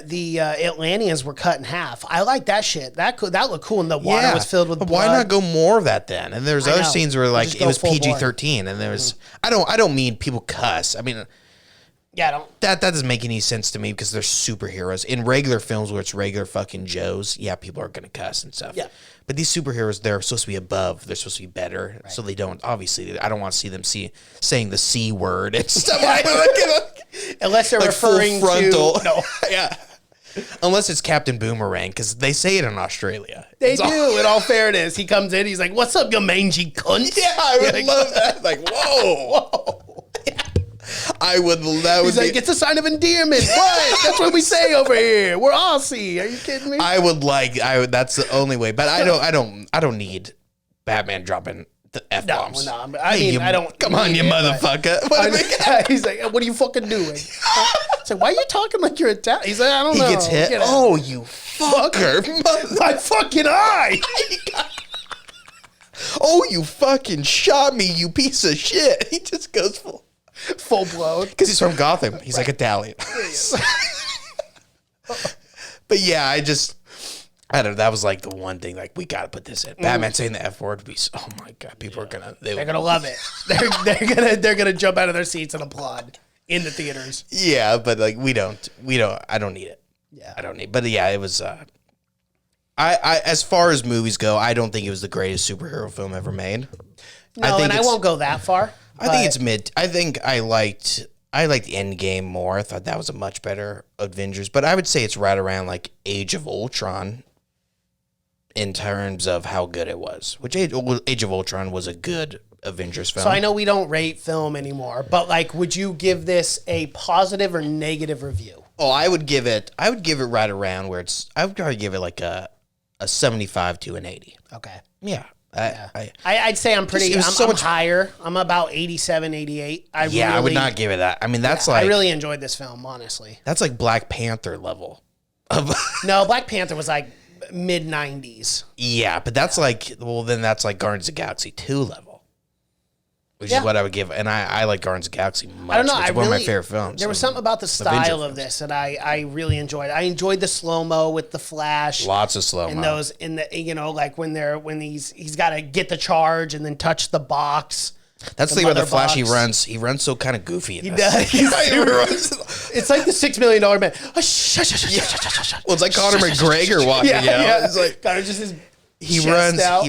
the Atlanteans were cut in half. I like that shit. That looked cool, and the water was filled with blood. Why not go more of that then? And there's other scenes where it was PG-13, and there was I don't mean people cuss. I mean. Yeah, I don't. That doesn't make any sense to me because they're superheroes. In regular films where it's regular fucking Joes, yeah, people are going to cuss and stuff. Yeah. But these superheroes, they're supposed to be above. They're supposed to be better. Right. So they don't, obviously, I don't want to see them saying the C word and stuff. Unless they're referring to... No. Yeah. Unless it's Captain Boomerang, because they say it in Australia. They do, in all fairness. He comes in, he's like, what's up, you mangy cunt? Yeah, I would love that. Like, whoa. I would. He's like, it's a sign of endearment. What? That's what we say over here. We're Aussie. Are you kidding me? I would. That's the only way. But I don't need Batman dropping the F bombs. No. I mean, I don't. Come on, you motherfucker. He's like, what are you fucking doing? It's like, why are you talking like you're Italian? He's like, I don't know. He gets hit. Oh, you fucker! My fucking eye. Oh, you fucking shot me, you piece of shit. He just goes full blown. Because he's from Gotham. He's like Italian. But yeah, I don't know. That was like the one thing. Like, we got to put this in. Batman saying the F word would be, oh my God, people are going to. They're going to love it. They're going to jump out of their seats and applaud in the theaters. Yeah, but like, I don't need it. Yeah. I don't need, but yeah, it was, I as far as movies go, I don't think it was the greatest superhero film ever made. No, I won't go that far. I think it's mid. I think I liked Endgame more. I thought that was a much better Avengers, but I would say it's right around like Age of Ultron in terms of how good it was. Which Age of Ultron was a good Avengers film. So I know we don't rate film anymore, but like, would you give this a positive or negative review? Oh, I would give it right around where I would probably give it like a 75 to an 80. Okay. Yeah. I'd say I'm higher. I'm about 87, 88. I would not give it that. I mean, that's I really enjoyed this film, honestly. That's like Black Panther level. No, Black Panther was like mid 90s. Yeah, but that's then that's like Guardians of the Galaxy 2 level. Which is what I would give. And I like Guardians of the Galaxy much. I don't know. It's one of my favorite films. There was something about the style of this that I really enjoyed. I enjoyed the slow-mo with the Flash. Lots of slow-mo. And those, like when he's got to get the charge and then touch the box. That's the thing about the Flash. He runs so kind of goofy in this. He does. It's like the $6 Million Man. Well, it's like Conor McGregor walking out. Yeah. It's like, kind of just his he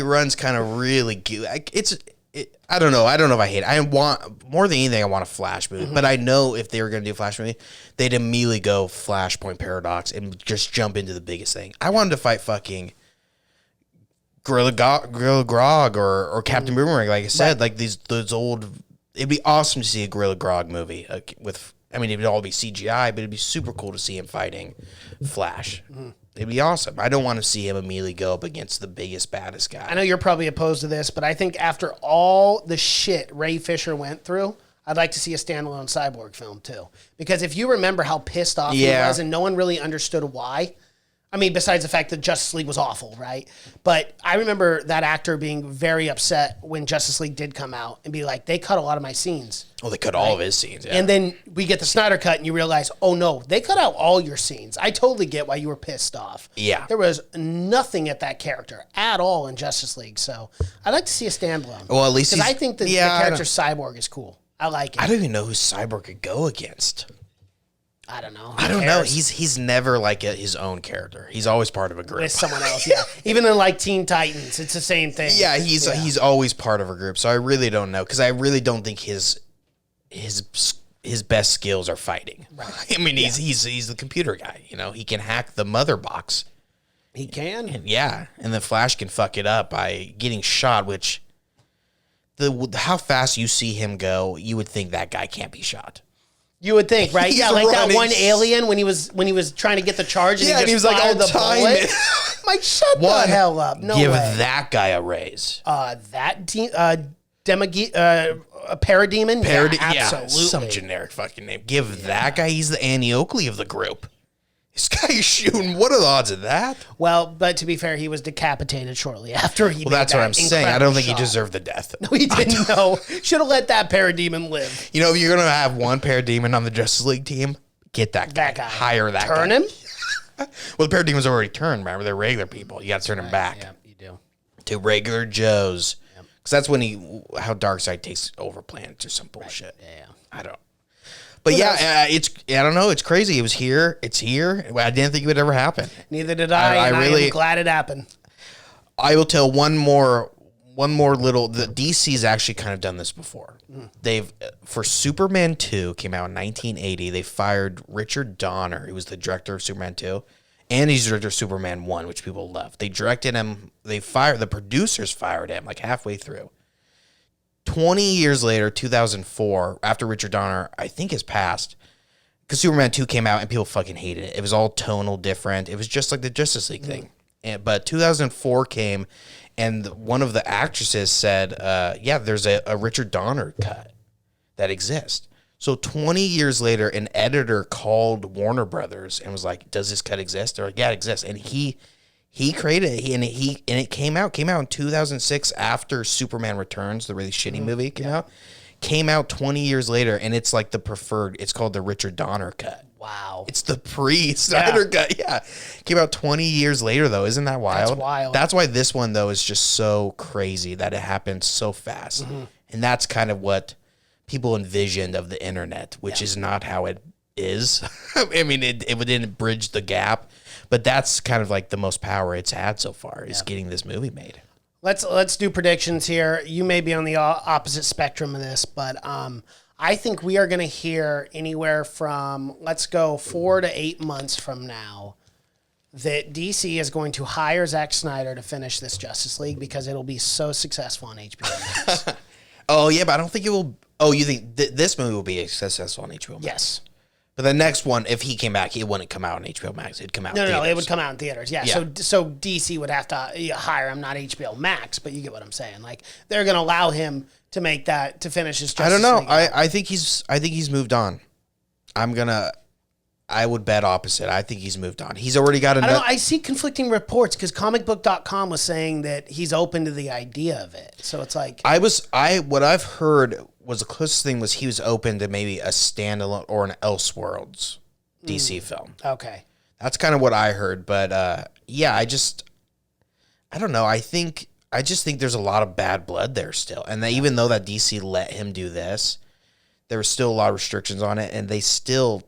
runs kind of really goofy. I don't know. I don't know if I hate it. I want, more than anything, I want a Flash movie. Mm-hmm. But I know if they were going to do a Flash movie, they'd immediately go Flashpoint Paradox and just jump into the biggest thing. I wanted to fight fucking Gorilla Grodd or Captain Boomerang, like I said. Right. Like those old... It'd be awesome to see a Gorilla Grodd movie with... I mean, it'd all be CGI, but it'd be super cool to see him fighting Flash. Mm-hmm. It'd be awesome. I don't want to see him immediately go up against the biggest, baddest guy. I know you're probably opposed to this, but I think after all the shit Ray Fisher went through, I'd like to see a standalone Cyborg film too. Because if you remember how pissed off he was and no one really understood why, I mean, besides the fact that Justice League was awful, right? But I remember that actor being very upset when Justice League did come out and be like, they cut a lot of my scenes. Oh, they cut all of his scenes, yeah. And then we get the Snyder cut and you realize, oh no, they cut out all your scenes. I totally get why you were pissed off. Yeah. There was nothing at that character at all in Justice League. So I'd like to see a standalone. Well, at least because I think the character Cyborg is cool. I like it. I don't even know who Cyborg could go against. I don't know. I don't know. He's never like his own character. He's always part of a group. With someone else, yeah. Even in like Teen Titans, it's the same thing. Yeah, he's always part of a group. So I really don't know because I really don't think his best skills are fighting. Right. I mean, he's the computer guy. You know, he can hack the mother box. He can. And the Flash can fuck it up by getting shot. Which how fast you see him go, you would think that guy can't be shot. You would think, right? Yeah, like running. That one alien when he was trying to get the charge and he was like, "Oh, the bullet." Like, shut the hell up! No Give way. that guy a raise. A parademon. Absolutely. Some generic fucking name. Give that guy. He's the Annie Oakley of the group. This guy is shooting. What are the odds of that? Well, but to be fair, he was decapitated shortly after he. Well, that's what I'm saying. I don't think he deserved the death. No, he didn't. No, should have let that parademon live. You know, if you're gonna have one parademon on the Justice League team, get that guy. Hire that guy. Turn him. Well, the parademon's already turned. Remember, they're regular people. You got to turn him back. Yeah, you do. To regular Joes. Because that's when how Darkseid takes over planets or some bullshit. Right. Yeah. I don't. But yeah, I don't know. It's crazy. It was here. It's here. I didn't think it would ever happen. Neither did I. And I am glad it happened. I will tell one more little. The DC's actually kind of done this before. They've for Superman 2 came out in 1980. They fired Richard Donner, who was the director of Superman 2, and he's the director of Superman 1, which people love. They directed him. The producers fired him like halfway through. 20 years later, 2004, after Richard Donner, I think, has passed, because Superman 2 came out and people fucking hated it. It was all tonal different. It was just like the Justice League thing. But 2004 came, and one of the actresses said, yeah, there's a Richard Donner cut that exists. So 20 years later, an editor called Warner Brothers and was like, does this cut exist? They're like, yeah, it exists. And he created it, and it came out in 2006 after Superman Returns, the really shitty movie came out 20 years later, and it's like the preferred. It's called the Richard Donner cut. Wow. It's the pre-Snyder cut. Yeah. Came out 20 years later, though. Isn't that wild? That's wild. That's why this one, though, is just so crazy that it happened so fast. And that's kind of what people envisioned of the internet, which is not how it is. I mean, it didn't bridge the gap. But that's kind of like the most power it's had so far is getting this movie made. Let's do predictions here. You may be on the opposite spectrum of this, but I think we are going to hear anywhere from, let's go 4 to 8 months from now, that DC is going to hire Zack Snyder to finish this Justice League because it'll be so successful on HBO Max. Oh, yeah, but I don't think it will. Oh, you think this movie will be successfire on HBO Max? Yes. But the next one, if he came back, it wouldn't come out on HBO Max. It'd come out in theaters. No, it would come out in theaters. Yeah. So DC would have to hire him, not HBO Max, but you get what I'm saying. Like, they're going to allow him to make that, to finish his Justice League. I don't know. I think he's moved on. I would bet opposite. I think he's moved on. He's already got I don't know. I see conflicting reports because comicbook.com was saying that he's open to the idea of it. So it's like what I've heard was the closest thing was he was open to maybe a standalone or an Elseworlds DC film. Okay. That's kind of what I heard, but yeah, I don't know. I just think there's a lot of bad blood there still. And even though that DC let him do this, there was still a lot of restrictions on it, and they still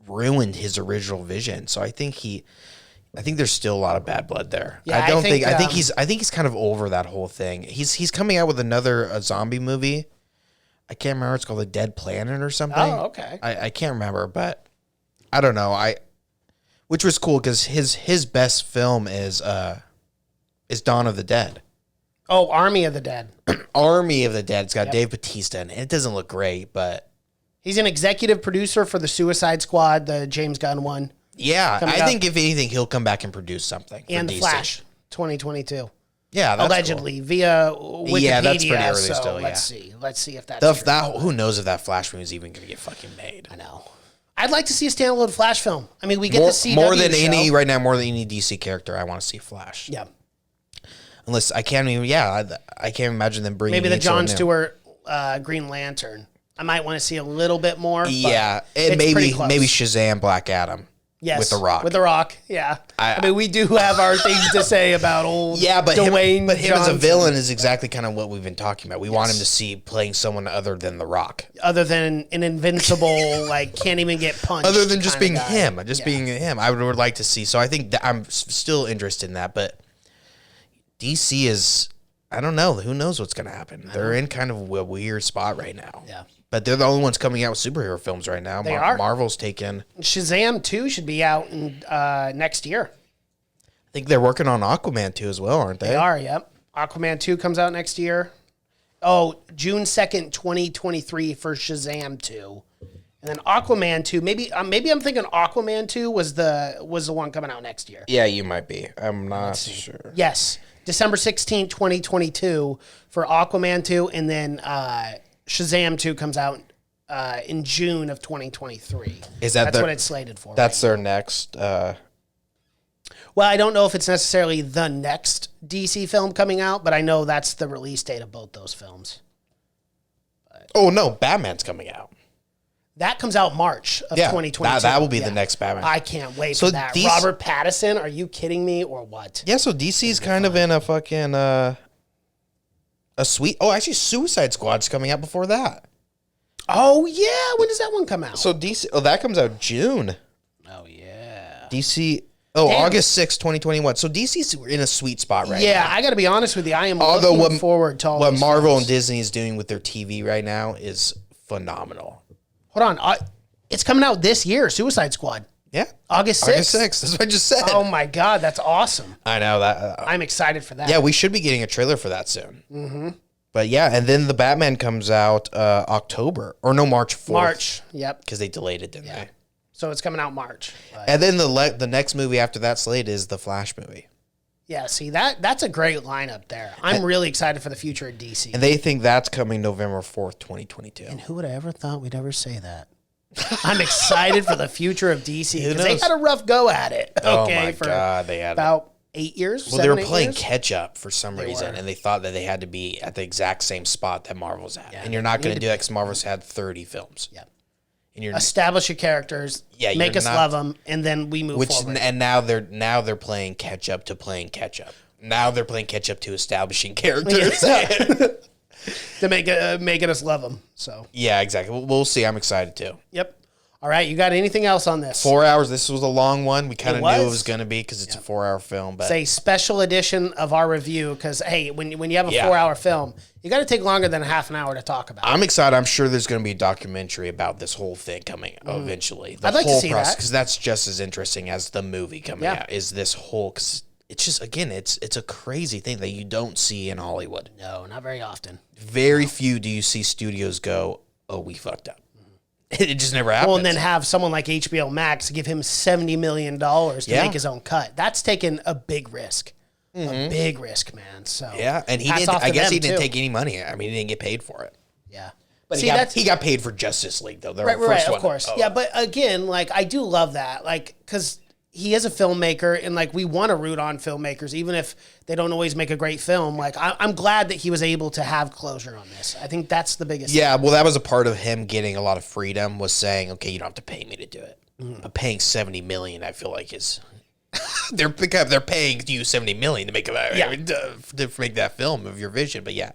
ruined his original vision. So I think there's still a lot of bad blood there. Yeah, I think he's kind of over that whole thing. He's coming out with a zombie movie. I can't remember. It's called The Dead Planet or something. Oh, okay. I can't remember, but I don't know. Which was cool because his best film is Dawn of the Dead. Oh, Army of the Dead. Army of the Dead. It's got Dave Bautista in it. It doesn't look great, but he's an executive producer for the Suicide Squad, the James Gunn one. Yeah, I think if anything, he'll come back and produce something. And for The DC. Flash, 2022. Yeah, that's allegedly cool. via Wikipedia. Yeah, that's pretty early so still. Let's see if that's who knows if that Flash movie is even going to get fucking made. I know. I'd like to see a standalone Flash film. I mean, we get the CW more than show. more than any DC character. I want to see Flash. Yeah. Unless I can't even. Yeah, I can't imagine them bringing maybe the Jon Stewart Green Lantern. I might want to see a little bit more. Yeah, and maybe Shazam Black Adam. Yes, with The Rock. With The Rock, yeah. I mean, we do have our things to say about old Dwayne him as a villain is exactly kind of what we've been talking about. We want him to see playing someone other than The Rock. Other than an invincible, like, can't even get punched. Other than just being him. Being him. I would like to see. So I think that I'm still interested in that. But DC is, I don't know. Who knows what's going to happen? They're in kind of a weird spot right now. Yeah. But they're the only ones coming out with superhero films right now. They are. Marvel's taken. Shazam 2 should be out in next year. I think they're working on Aquaman 2 as well, aren't they? They are, yep. Aquaman 2 comes out next year. Oh, June 2nd, 2023 for Shazam 2. And then Aquaman 2, maybe I'm thinking Aquaman 2 was the one coming out next year. Yeah, you might be. I'm not sure. Yes. December 16th, 2022 for Aquaman 2, and then Shazam 2 comes out in June of 2023. That's what it's slated for. That's their next. Well, I don't know if it's necessarily the next DC film coming out, but I know that's the release date of both those films. Oh no, Batman's coming out. That comes out March of 2022. That will be the next Batman. I can't wait for that. Robert Pattinson, are you kidding me or what? Yeah, so DC's kind of in a fucking a sweet. Oh, actually, Suicide Squad's coming out before that. Oh, yeah. When does that one come out? So DC, that comes out June. Oh, yeah. DC, Damn. August 6th, 2021. So DC's in a sweet spot right now. Yeah, I got to be honest with you. I am Although looking forward to all what these Marvel films. and Disney is doing with their TV right now is phenomenal. Hold on. It's coming out this year, Suicide Squad. Yeah. August 6th. August 6th. That's what I just said. Oh, my God. That's awesome. I know that. I'm excited for that. Yeah, we should be getting a trailer for that soon. Mm-hmm. But yeah, and then the Batman comes out October. Or no, March 4th. March. Yep. Because they delayed it, didn't they? So it's coming out March. But And then the next movie after that slate is the Flash movie. yeah, see, that's a great lineup there. I'm really excited for the future of DC. And they think that's coming November 4th, 2022. And who would have ever thought we'd ever say that? I'm excited for the future of DC because they knows? had a rough go at it. Oh Okay, my for God, they had about 8 years. Well, they were 7, 8 playing years? catch up for some reason, were. and they thought that they had to be at the exact same spot that Marvel's at. And you're not going to do that because Marvel's had 30 films. Yep. And you're Establish your characters, Yeah, make you're us not- love them, and then we move forward. and now they're playing catch up to playing catch up. Now they're playing catch up to establishing characters. To making us love them. So, Yeah, exactly. We'll see. I'm excited too. yep. All right, you got anything else on this? 4 hours. This was a long one. We kind of knew it was. was going to be because it's a 4-hour film. But It's a special edition of our review because, hey, when you have a Yeah. 4-hour film, you got to take longer than a half an hour to talk about. I'm excited. I'm sure there's going to be a documentary about this whole thing coming eventually. The I'd like to whole see process, that. because that's just as interesting as the movie coming Yeah. out. Is this whole? Cause it's just again, it's a crazy thing that you don't see in Hollywood. No, not very often. Very few do you see studios go, "Oh, we fucked up." It just never happens. Well, and then have someone like HBO Max give him $70 million to Yeah. make his own cut. That's taking a big risk. A big risk, man. So yeah, and he hats didn't. off I to guess them, he didn't too. take any money. I mean, he didn't get paid for it. Yeah. But See, he got paid for Justice League though. The Right, first of one. course. Oh. Yeah, but again, like, I do love that. Like, because he is a filmmaker, and, like, we want to root on filmmakers, even if they don't always make a great film. Like, I'm glad that he was able to have closure on this. I think that's the biggest Yeah, well, that was a part of him getting a lot of freedom. Was saying, okay, you don't have to pay me to do it, but paying $70 million, I feel like is they're paying you $70 million to make to make that film of your vision. But yeah,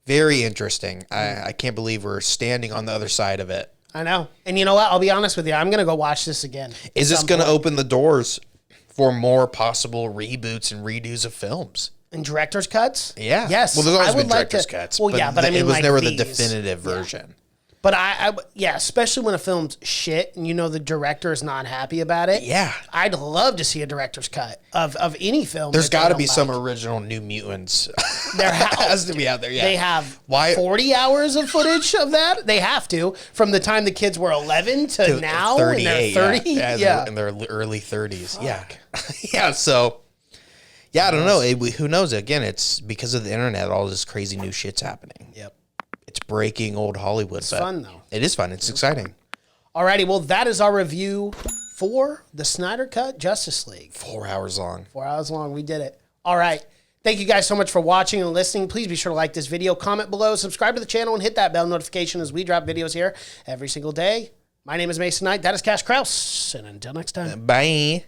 very interesting. I can't believe we're standing on the other side of it. I know. And you know what? I'll be honest with you. I'm going to go watch this again. Is at this some going to point. open the doors for more possible reboots and redos of films? And director's cuts? Yeah. Yes. Well, there's always I would been like director's to, cuts. Well, yeah, but I mean, it was like never these. the definitive version. But yeah, especially when a film's shit and you know the director is not happy about it. Yeah. I'd love to see a director's cut of any film. There's that they got to don't be some like. original New Mutants. There has to be out there. Yeah. They have Why- 40 hours of footage of that. They have to from the time the kids were 11 to now. 38, and they're 30. yeah. In their early 30s. Yeah. Yeah, so, yeah, I don't know. Who knows? Again, it's because of the internet, all this crazy new shit's happening. Yep. It's breaking old Hollywood. It's fun, though. It is fun. It's exciting. Alrighty, well, that is our review for the Snyder Cut Justice League. 4 hours long. 4 hours long. We did it. All right. Thank you guys so much for watching and listening. Please be sure to like this video, comment below, subscribe to the channel, and hit that bell notification as we drop videos here every single day. My name is Mason Knight. That is Cash Kraus. And until next time. Bye.